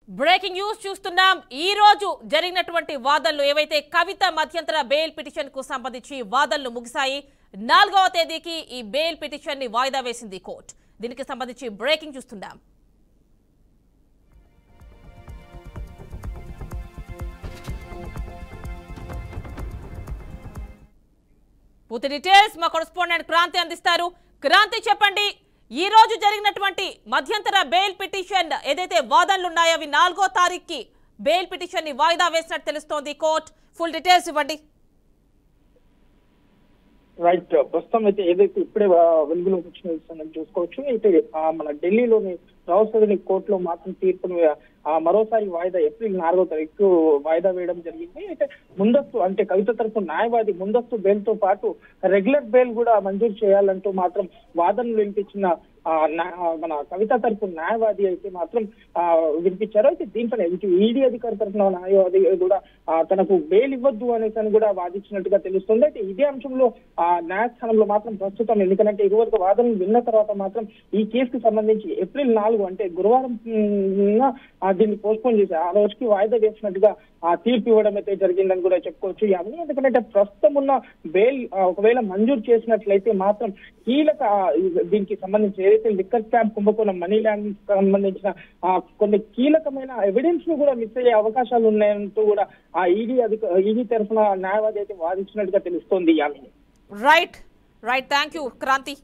Breaking news చూస్తున్నాం. ఈ రోజు జరిగినటువంటి వాదనలు ఏవైతే కవిత మధ్యంతర బెయిల్ పిటిషన్ కు సంబంధించి వాదనలు ముగిశాయి. 4వ తేదీకి ఈ బెయిల్ పిటిషన్ ని వాయిదా వేసింది కోర్టు. దీనికి సంబంధించి బ్రేకింగ్ చూస్తున్నాం. పూర్తి డీటెయిల్స్ మా కరెస్పాండెంట్ క్రాంతి అందిస్తారు. క్రాంతి, చెప్పండి, ఈ రోజు జరిగినటువంటి మధ్యంతర బెయిల్ పిటిషన్ ఏదైతే వాదనలు ఉన్నాయో అవి 4వ తారీఖుకి బెయిల్ పిటిషన్ ని వాయిదా వేసినట్టు తెలుస్తోంది కోర్టు. ఫుల్ డీటెయిల్స్ ఇవ్వండి. రైట్, ప్రస్తుతం అయితే ఏదైతే ఇప్పుడే వెలుగులోకి వచ్చిన విషయాన్ని చూసుకోవచ్చు. అయితే మన ఢిల్లీలోని రావుసదని కోర్టులో మాత్రం తీర్పును మరోసారి వాయిదా ఏప్రిల్ 4వ తారీఖు వాయిదా వేయడం జరిగింది. అయితే ముందస్తు అంటే కవిత తరఫు న్యాయవాది ముందస్తు బెయిల్ తో పాటు రెగ్యులర్ బెయిల్ కూడా మంజూరు చేయాలంటూ మాత్రం వాదనలు వినిపించిన మన కవిత తరఫు న్యాయవాది అయితే మాత్రం వినిపించారు. అయితే దీంట్లోనే ఈడీ అధికారి తరఫున న్యాయవాది కూడా తనకు బెయిల్ ఇవ్వద్దు అనేసి కూడా వాదించినట్టుగా తెలుస్తుంది. అయితే ఇదే అంశంలో న్యాయస్థానంలో మాత్రం ప్రస్తుతం ఎందుకంటే ఇరువురు వాదనలు విన్న తర్వాత మాత్రం ఈ కేసుకు సంబంధించి ఏప్రిల్ 4 అంటే గురువారం దీన్ని పోస్ట్పోన్ చేసి ఆ రోజుకి వాయిదా వేసినట్టుగా తీర్పు ఇవ్వడం అయితే జరిగిందని కూడా చెప్పుకోవచ్చు. అవన్నీ ఎందుకంటే ప్రస్తుతం ఉన్న బెయిల్ ఒకవేళ మంజూరు చేసినట్లయితే మాత్రం కీలక దీనికి సంబంధించి ఏదైతే లిక్కర్ స్కామ్ కుంభకోణం మనీ ల్యాండ్ సంబంధించిన కొన్ని కీలకమైన ఎవిడెన్స్ ను కూడా మిస్ అయ్యే అవకాశాలు ఉన్నాయంటూ కూడా ఆ ఈడీ తరఫున న్యాయవాది అయితే వాదించినట్టుగా తెలుస్తోంది. Right, thank you Kranti.